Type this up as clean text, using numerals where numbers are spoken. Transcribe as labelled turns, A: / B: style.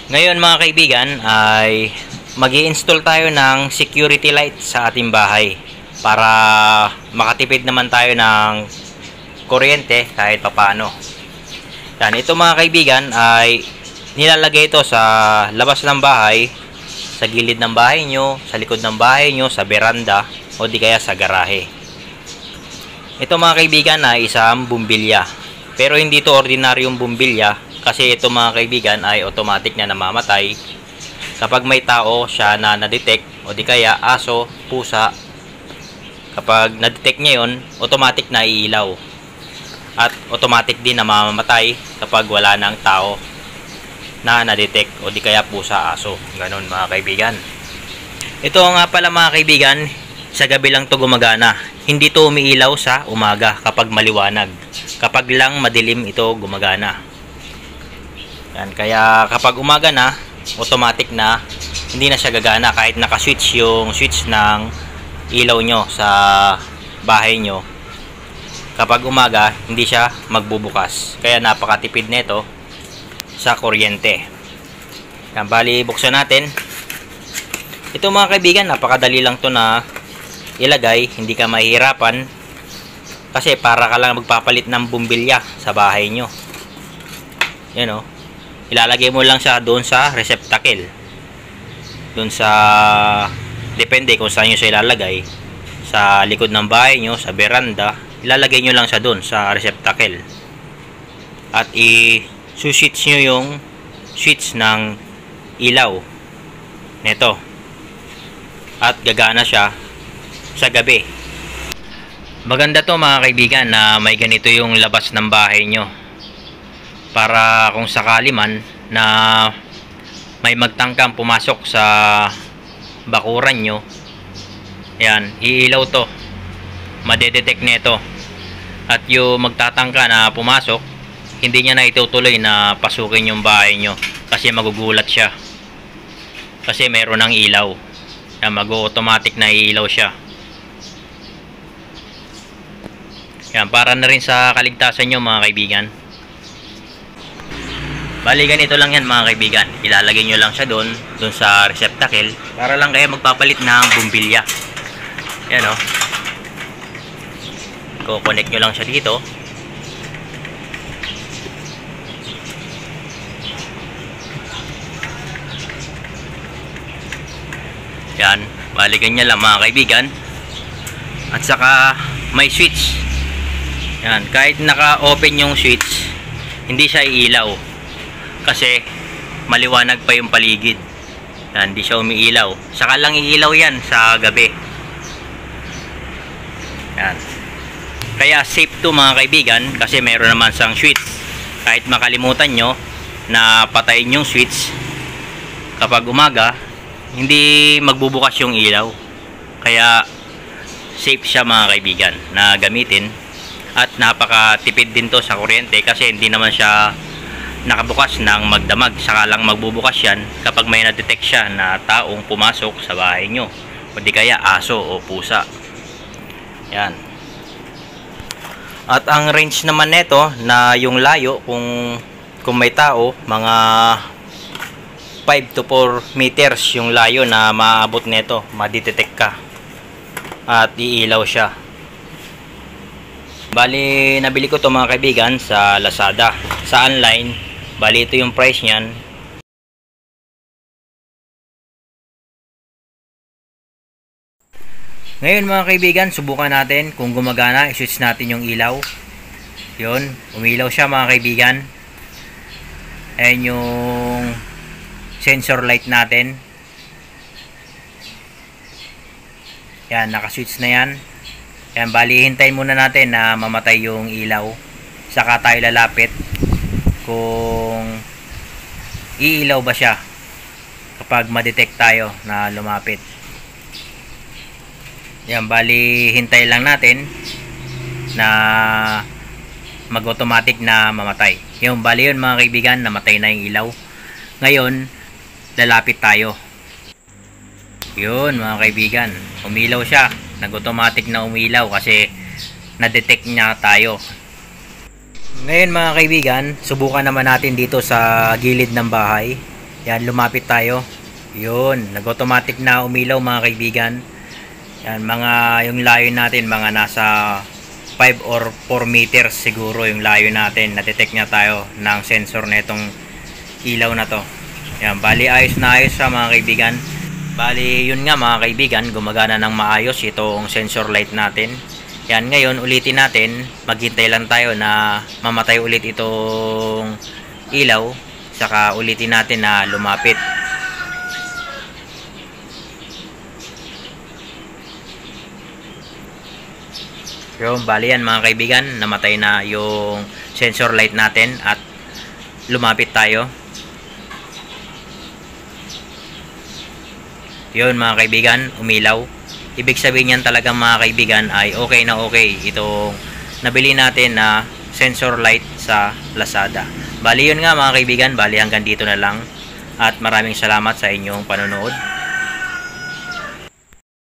A: Ngayon mga kaibigan ay mag-i-install tayo ng security light sa ating bahay para makatipid naman tayo ng kuryente kahit papaano. Yan, ito mga kaibigan ay nilalagay ito sa labas ng bahay, sa gilid ng bahay nyo, sa likod ng bahay nyo, sa beranda o di kaya sa garahe. Ito mga kaibigan ay isang bumbilya, pero hindi ito ordinaryong bumbilya. Kasi ito mga kaibigan ay automatic na namamatay kapag may tao siya na na-detect o di kaya aso, pusa. Kapag na-detect niya yun, automatic na iilaw. At automatic din na mamamatay kapag wala ng tao na na-detect o di kaya pusa, aso. Ganon mga kaibigan. Ito nga pala mga kaibigan, sa gabi lang to gumagana. Hindi to umiilaw sa umaga kapag maliwanag. Kapag lang madilim ito gumagana. Yan, kaya kapag umaga na, automatic na hindi na siya gagana kahit naka-switch yung switch ng ilaw nyo sa bahay nyo. Kapag umaga, hindi siya magbubukas. Kaya napakatipid nito sa kuryente. Yan, bali buksan natin. Ito mga kaibigan, napakadali lang to na ilagay, hindi ka mahihirapan kasi para ka lang magpapalit ng bumbilya sa bahay nyo. Yan o. Ilalagay mo lang siya doon sa receptacle. Doon sa, depende kung saan nyo siya ilalagay. Sa likod ng bahay nyo, sa beranda, ilalagay nyo lang siya doon sa receptacle. At i-switch nyo yung switch ng ilaw nito. At gagana siya sa gabi. Maganda to mga kaibigan na may ganito yung labas ng bahay nyo. Para kung sakali man na may magtangkang pumasok sa bakuran nyo, yan, iilaw to, madedetect nito. At yung magtatangka na pumasok, hindi niya na itutuloy na pasukin yung bahay nyo kasi magugulat siya kasi mayroon ng ilaw. Yan, mag-automatic na iilaw siya. Yan, para na rin sa kaligtasan nyo mga kaibigan. Bali ganito lang yan mga kaibigan, ilalagay nyo lang siya doon sa receptacle para lang kayo magpapalit ng bumbilya. Yan o, kukonect nyo lang siya dito. Yan, bali ganyan lang mga kaibigan. At saka may switch. Yan, kahit naka-open yung switch, hindi siya iilaw kasi maliwanag pa yung paligid. Yan, hindi siya umiilaw. Saka lang iilaw yan sa gabi. Yan. Kaya safe to mga kaibigan kasi meron naman sang switch. Kahit makalimutan nyo na patayin yung switch, kapag umaga, hindi magbubukas yung ilaw. Kaya safe siya mga kaibigan na gamitin. At napakatipid din to sa kuryente kasi hindi naman siya nakabukas ng magdamag. Saka lang magbubukas yan kapag may na-detect siya na taong pumasok sa bahay nyo o di kaya aso o pusa. Yan. At ang range naman nito na yung layo, kung may tao, mga 5 to 4 meters yung layo na maabot nito, madidetect ka at iilaw siya. Bali nabili ko to mga kaibigan sa Lazada, sa online. Bali ito yung price niyan. Ngayon mga kaibigan, subukan natin kung gumagana. I-switch natin yung ilaw. Yun, umilaw siya mga kaibigan. Ayan yung sensor light natin. Yan, naka-switch na yan. Yan, bali hintayin muna natin na mamatay yung ilaw. Saka tayo lalapit kung iilaw ba siya kapag ma-detect tayo na lumapit. Yan, bali hintay lang natin na mag-automatic na mamatay. Yung bali yun mga kaibigan, namatay na yung ilaw. Ngayon, lalapit tayo. Yun mga kaibigan, umilaw siya. Nag-automatic na umilaw kasi na-detect niya tayo. Ngayon mga kaibigan, subukan naman natin dito sa gilid ng bahay. Yan, lumapit tayo. Yun, nag-automatic na umilaw mga kaibigan. Yan, yung layo natin, mga nasa 5 or 4 meters siguro yung layo natin. Na-detect niya tayo ng sensor na itong ilaw na to. Yan, bali ayos na ayos sa mga kaibigan. Bali, yun nga mga kaibigan, gumagana ng maayos itong sensor light natin. Yan, ngayon ulitin natin, maghintay lang tayo na mamatay ulit itong ilaw, saka ulitin natin na lumapit. Yung bali yan mga kaibigan, namatay na yung sensor light natin at lumapit tayo. Yun mga kaibigan, umilaw. Ibig sabihin yan talaga mga kaibigan ay okay na okay itong nabili natin na sensor light sa Lazada. Bali yun nga mga kaibigan, bali hanggang dito na lang at maraming salamat sa inyong panonood.